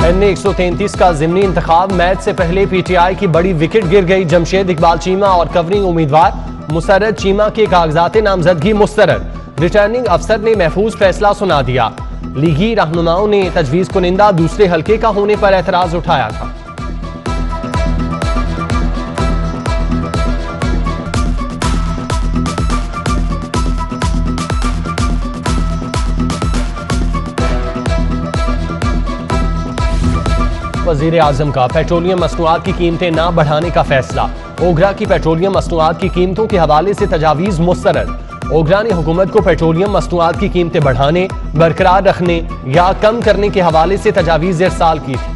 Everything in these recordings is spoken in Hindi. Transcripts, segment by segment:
NA-133 का ज़िमनी इंतखाब। मैच से पहले PTI की बड़ी विकेट गिर गई। जमशेद इकबाल चीमा और कवरिंग उम्मीदवार मुसर्रद चीमा के कागजात नामजदगी मुस्तरद। रिटर्निंग अफसर ने महफूज फैसला सुना दिया। लीगी रहनुमाओं ने तजवीज़ कुनिंदा दूसरे हल्के का होने पर एतराज उठाया था। वज़ीर आज़म का पेट्रोलियम मसनूआत की कीमतें न बढ़ाने का फैसला। ओगरा की पेट्रोलियम मसनूआत की कीमतों के हवाले से तजावीज़ मुस्तरद। ओगरा ने हुकूमत को पेट्रोलियम मसनूआत की कीमतें बढ़ाने, बरकरार रखने या कम करने के हवाले से तजावीज़ इरसाल की थी।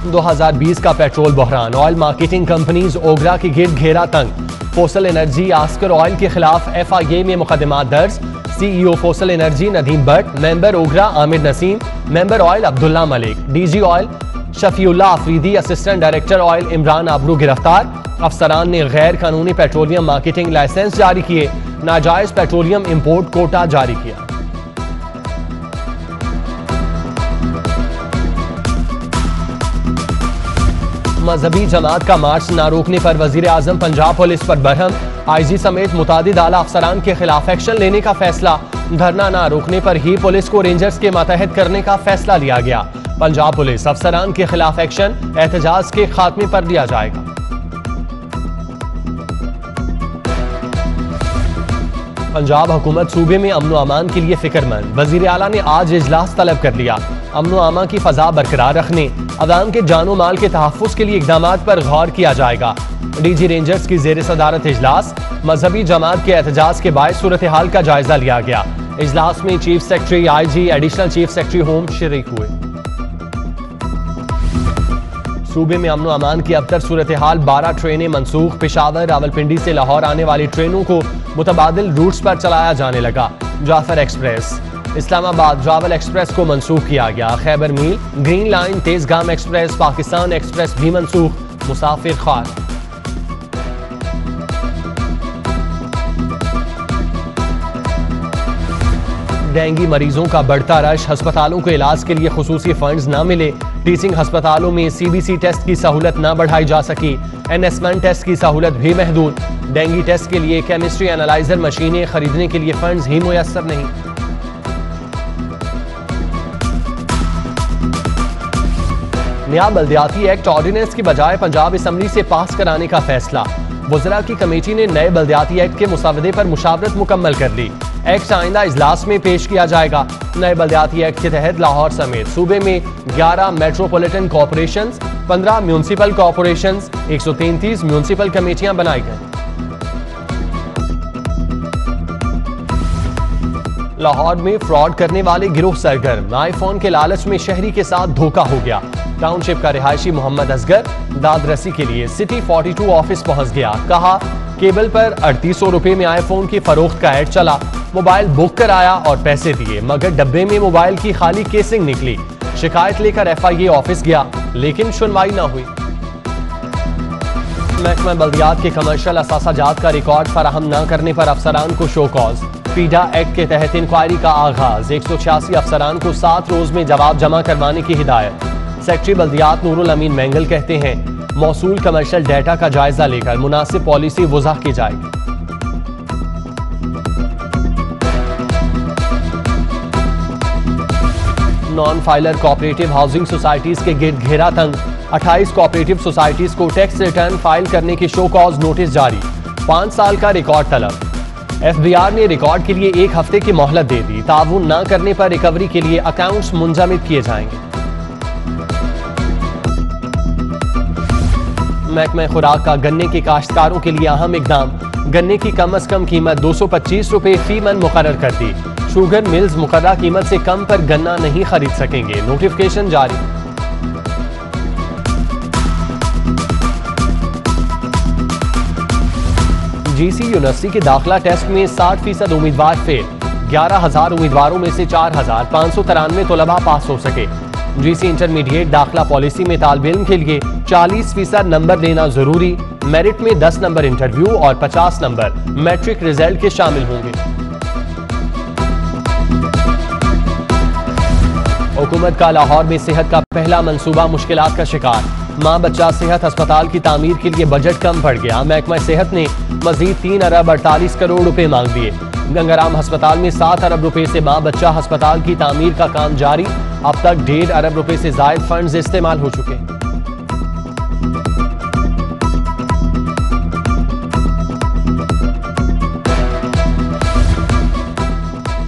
दो 2020 का पेट्रोल बहरान। ऑयल मार्केटिंग कंपनीज ओगरा के गिर्द घेरा तंग। फोसल एनर्जी आस्कर ऑयल के खिलाफ FIA में मुकदमात दर्ज। CEO fossil energy Nadeem Bhatt, member OGRA Aamir Naseem, member oil Abdullah Malik, DG oil Shafiullah Afridi, assistant director oil Imran Abru गिरफ्तार। अफसरान ने गैर कानूनी पेट्रोलियम मार्केटिंग लाइसेंस जारी किए। नाजायज पेट्रोलियम इंपोर्ट कोटा जारी किया। मजहबी जमात का मार्च न रोकने पर वजीर आजम पंजाब पुलिस पर बरहम। IG समेत मुतादिद आला अफसरान के खिलाफ एक्शन लेने का फैसला। धरना न रोकने पर ही पुलिस को रेंजर्स के मातहत करने का फैसला लिया गया। पंजाब पुलिस अफसरान के खिलाफ एक्शन एहतजाज के खात्मे पर लिया जाएगा। पंजाब हुकूमत सूबे में अमन अमान के लिए फिक्रमंद। वजीर आला ने आज इजलास तलब कर लिया। अमन अमान की फजा बरकरार रखने, अवाम के जानो माल के तहफ़्फ़ुज़ के लिए इक़दामात पर गौर किया जाएगा। DG रेंजर्स की ज़ेर सदारत इजलास। मजहबी जमात के एहतजाज के बायस सूरत हाल का जायजा लिया गया। इजलास में chief secretary IG, additional chief secretary home शरीक हुए। सूबे में अमन अमान की अबतर सूरत हाल। 12 ट्रेनें मनसूख। पेशावर रावलपिंडी से लाहौर आने वाली ट्रेनों को मुतबादिल रूट्स पर चलाया जाने लगा। जाफर एक्सप्रेस, इस्लामाबाद जावल एक्सप्रेस को मनसूख किया गया। Khyber Mail, Green Line, Tezgam Express, Pakistan Express भी मनसूख। मुसाफिर खार। डेंगू मरीजों का बढ़ता रश। अस्पतालों को इलाज के लिए खुसूसी फंड्स न मिले। टीचिंग अस्पतालों में CBC टेस्ट की सहूलत न बढ़ाई जा सकी। NS1 टेस्ट की सहूलत भी महदूद। डेंगू टेस्ट के लिए केमिस्ट्री एनालाइजर मशीनें खरीदने के लिए फंड्स ही मुयस्सर नहीं। नया बल्दियाती एक्ट ऑर्डिनेंस की बजाय पंजाब असम्बली से पास कराने का फैसला। वज़रा की कमेटी ने नए बल्दियाती एक्ट के मुसावदे पर मुशावरत मुकम्मल कर ली। एक्ट आइंदा इजलास में पेश किया जाएगा। नए बल्दियाती एक्ट के तहत लाहौर समेत सूबे में 11 metropolitan corporations, 15 municipal corporations, 133 municipal कमेटियां बनाई गई। लाहौर में फ्रॉड करने वाले गिरोह सरगर्म। आईफोन के लालच में शहरी के साथ धोखा हो गया। टाउनशिप का रिहायशी मोहम्मद असगर दादरसी के लिए सिटी 42 ऑफिस पहुंच गया। कहा केबल पर 3800 रुपए में आईफोन की फरोख्त का ऐड चला। मोबाइल बुक कराया और पैसे दिए, मगर डब्बे में मोबाइल की खाली केसिंग निकली। शिकायत लेकर FIA ऑफिस गया, लेकिन सुनवाई न हुई। महकमा बल्दियात के कमर्शियल असासाजात का रिकॉर्ड फराहम न करने पर अफसरान को शो कॉज। पीडा एक्ट के तहत इंक्वायरी का आगाज। 186 अफसरान को 7 रोज में जवाब जमा करवाने की हिदायत। सेक्रेटरी बल्दियात नूरुल अमीन मेंगल कहते हैं मौसूल कमर्शियल डाटा का जायजा लेकर मुनासिब पॉलिसी वज़ा की जाएगी। Non filer cooperative housing societies के गिर्द घेरा तंग। 28 कोऑपरेटिव सोसाइटीज को टैक्स रिटर्न फाइल करने की शो कॉज नोटिस जारी। 5 साल का रिकॉर्ड तलब। FBR ने रिकॉर्ड के लिए 1 हफ्ते की मोहलत दे दी। ताउन न करने पर रिकवरी के लिए अकाउंट्स मुंजमद किए जाएंगे। महकमा खुराक का गन्ने के काश्तकारों के लिए अहम इकदाम। गन्ने की कम अज कम कीमत 225 रुपए फी मन मुकर्रर कर दी। शुगर मिल्स मुकर्रर कीमत से कम पर गन्ना नहीं खरीद सकेंगे। नोटिफिकेशन जारी। GC यूनिवर्सिटी के दाखिला टेस्ट में 60% उम्मीदवार फेल। 11,000 उम्मीदवारों में से 4,593 तलबा पास हो सके। GC इंटरमीडिएट दाखिला पॉलिसी में तालिब इल्म के लिए 40% नंबर लेना जरूरी। मेरिट में 10 नंबर इंटरव्यू और 50 नंबर मैट्रिक रिजल्ट के शामिल होंगे। हुकूमत का लाहौर में सेहत का पहला मंसूबा मुश्किलात का शिकार। माँ बच्चा सेहत अस्पताल की तामीर के लिए बजट कम पड़ गया। महकमा सेहत ने मजीद 3 अरब 48 करोड़ रुपए मांग दिए। गंगाराम अस्पताल में 7 अरब रुपए से माँ बच्चा अस्पताल की तामीर का काम जारी। अब तक 1.5 अरब रुपए से जायद फंड्स इस्तेमाल हो चुके।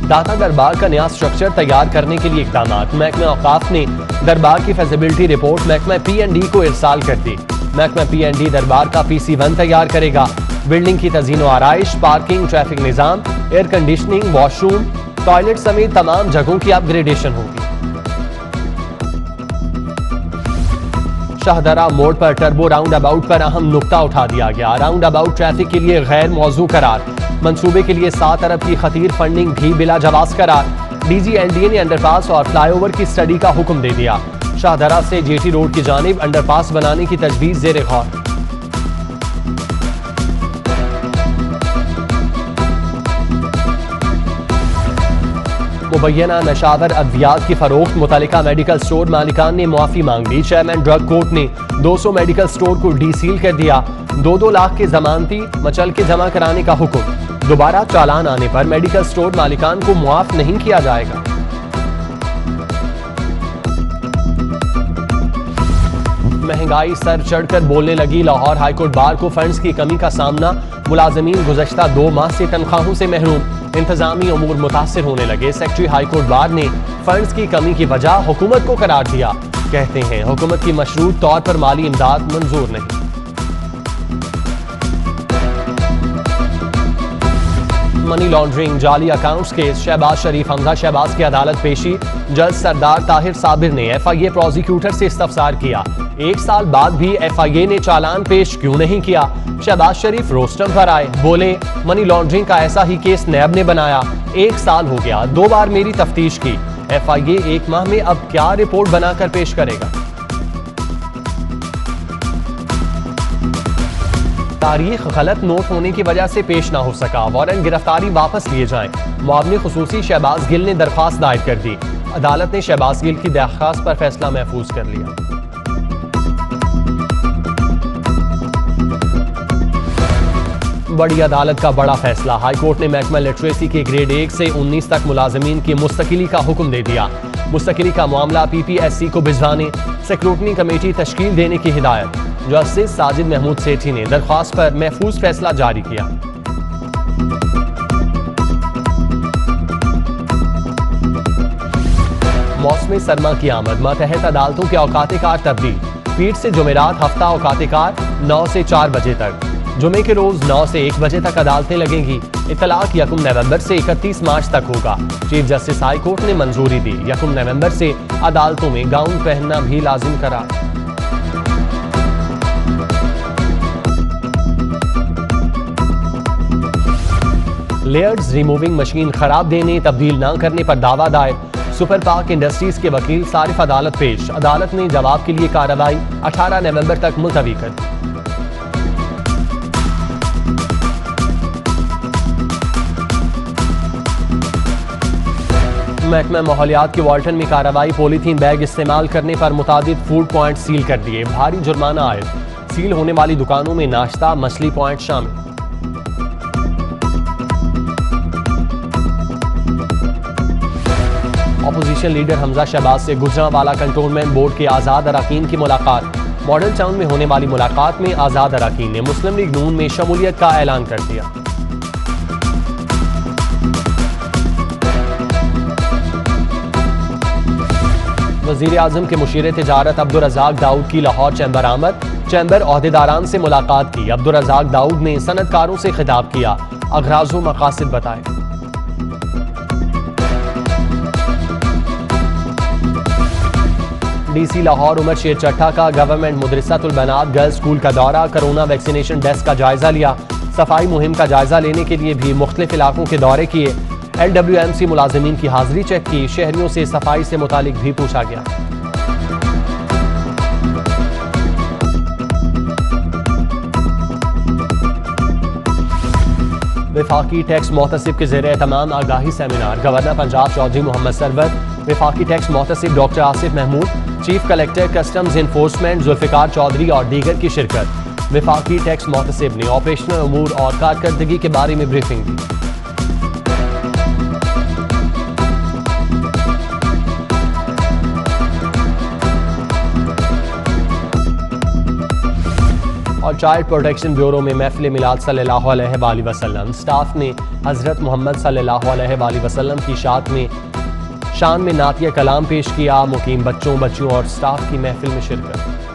दाता दरबार का नया स्ट्रक्चर तैयार करने के लिए इकदाम। महकमा औकाफ ने दरबार की फेजिबिलिटी रिपोर्ट महकमा P&D को इरसाल कर दी। महकमा P&D दरबार का PC1 तैयार करेगा। बिल्डिंग की तज़ीनो आराइश, पार्किंग, ट्रैफिक निज़ाम, एयर कंडीशनिंग, वॉशरूम, टॉयलेट समेत तमाम जगहों की अपग्रेडेशन होगी। शाहदरा मोड़ पर टर्बो राउंड अबाउट पर अहम नुक्ता उठा दिया गया। राउंड अबाउट ट्रैफिक के लिए गैर मौजू करार। मंसूबे के लिए 7 अरब की खतीर फंडिंग भी बिला जवाज करार। DG/LDA ने अंडरपास और फ्लाईओवर की स्टडी का हुक्म दे दिया। शाहदरा से JT रोड की जानिब अंडरपास बनाने की तजवीज ज़ेर गौर। मुबैना नशावर अद्वियात की फरोख्त मुतल्लिका मेडिकल स्टोर मालिकान ने मुआफी मांग ली। चेयरमैन ड्रग कोर्ट ने 200 मेडिकल स्टोर को डीसील कर दिया। 2-2 लाख के जमानती मचल के जमा कराने का हुक्म। दोबारा चालान आने पर मेडिकल स्टोर मालिकान को मुआफ नहीं किया जाएगा। महंगाई सर चढ़कर बोलने लगी। लाहौर हाईकोर्ट बार को फंड्स की कमी का सामना। मुलाजमीन गुज़श्ता 2 माह से तनख्वाहों से महरूम। इंतजामी उमूर मुतासिर होने लगे। सेक्रेटरी हाईकोर्ट बार ने फंड्स की कमी की वजह हुकूमत को करार दिया। कहते हैं हुकूमत की मशरूत तौर पर माली इमदाद मंजूर नहीं। मनी लॉन्ड्रिंग, जाली अकाउंट्स केस, शहबाज शरीफ, हमजा शहबाज की अदालत पेशी। जज सरदार ताहिर साबिर ने FIA प्रोसिक्यूटर से इस्तफसार किया। 1 साल बाद भी FIA ने चालान पेश क्यों नहीं किया। शहबाज शरीफ रोस्टम पर आए, बोले मनी लॉन्ड्रिंग का ऐसा ही केस नैब ने बनाया। 1 साल हो गया, 2 बार मेरी तफ्तीश की। FIA 1 माह में अब क्या रिपोर्ट बनाकर पेश करेगा। तारीख गलत नोट होने की वजह से पेश ना हो सका। वारंट गिरफ्तारी वापस लिए जाएं। मुआवनी खुसूसी शहबाज गिल ने दरख्वास्त दायर कर दी। अदालत ने शहबाज गिल की दरख्वास्त पर फैसला महफूज कर लिया। बड़ी अदालत का बड़ा फैसला। हाईकोर्ट ने महकमा लिटरेसी के ग्रेड 1 से 19 तक मुलाजमीन की मुस्तकिली का हुक्म दे दिया। मुस्तकिली का मामला PPSC को भिजवाने स्क्रूटनी कमेटी तश्कील देने की हिदायत। जस्टिस साजिद महमूद सेठी ने दरख्वास्त पर महफूज फैसला जारी किया। मौसम सरमा की आमद। मातहत अदालतों के औकात कार तब्दील। पीठ से जुमेरात हफ्ता औकात कार 9 से 4 बजे तक। जुमे के रोज 9 से 1 बजे तक अदालतें लगेंगी। इतलाक 1 नवंबर से 31 मार्च तक होगा। चीफ जस्टिस हाई कोर्ट ने मंजूरी दी। 1 नवंबर से अदालतों में गाउन पहनना भी लाजिम करार। लेयर्स रिमूविंग मशीन खराब देने, तब्दील न करने पर दावा दायर। सुपर पाक इंडस्ट्रीज के वकील सारिफ अदालत पेश। अदालत ने जवाब के लिए कार्रवाई 18 नवंबर तक मुलतवी कर दी। महकमा माहौलियात की वाल्टन में कार्रवाई। पॉलीथीन बैग इस्तेमाल करने पर मुतादिद फूड पॉइंट सील कर दिए। भारी जुर्माना आयद। सील होने वाली दुकानों में नाश्ता, मछली पॉइंट शामिल। अपोजिशन लीडर हमजा शहबाज से गुजरांवाला कंटोनमेंट बोर्ड के आज़ाद अरकान की मुलाकात। मॉडल टाउन में होने वाली मुलाकात में आज़ाद अरकान ने मुस्लिम लीग नून में शमूलियत का ऐलान कर दिया। वज़ीर आज़म के मुशीर तिजारत अब्दुल रज़ाक दाऊद की लाहौर चैम्बर आमद। चैम्बर ओहदेदारान से मुलाकात की। अब्दुल रज़ाक दाऊद ने सनतकारों से खिताब किया। अगराज़ व मकासिद बताए। DC लाहौर उमर शेर चट्टा का गवर्नमेंट मुदरिसातुल बनात गर्ल्स स्कूल का दौरा। कोरोना वैक्सीनेशन डेस्क का जायजा लिया। सफाई मुहिम का जायजा लेने के लिए भी मुख्तलिफ इलाकों के दौरे किए। LWMC मुलाजिमीन की हाजिरी चेक की। शहरियों से सफाई से मुतालिक भी पूछा गया। वफाकी टैक्स मोहतसिब के ज़ेरे एहतमाम आगाही सेमिनार। गवर्नर पंजाब चौधरी मोहम्मद सरवर, वफाकी टैक्स मोहतसिब doctor Asif Mahmood, chief collector customs enforcement Zulfiqar Chaudhry और दीगर की शिरकत। वफाकी टैक्स मोहतसिब ने ऑपरेशनल अमूर और कारकर्दगी के बारे में ब्रीफिंग दी। और चाइल्ड प्रोटेक्शन ब्यूरो में महफिल मिलाद सल्लल्लाहु अलैहि वसल्लम। स्टाफ ने हज़रत मोहम्मद सल्लल्लाहु अलैहि वसल्लम की शान में नातिया कलाम पेश किया। मुकीम बच्चों और स्टाफ की महफिल में शिरकत।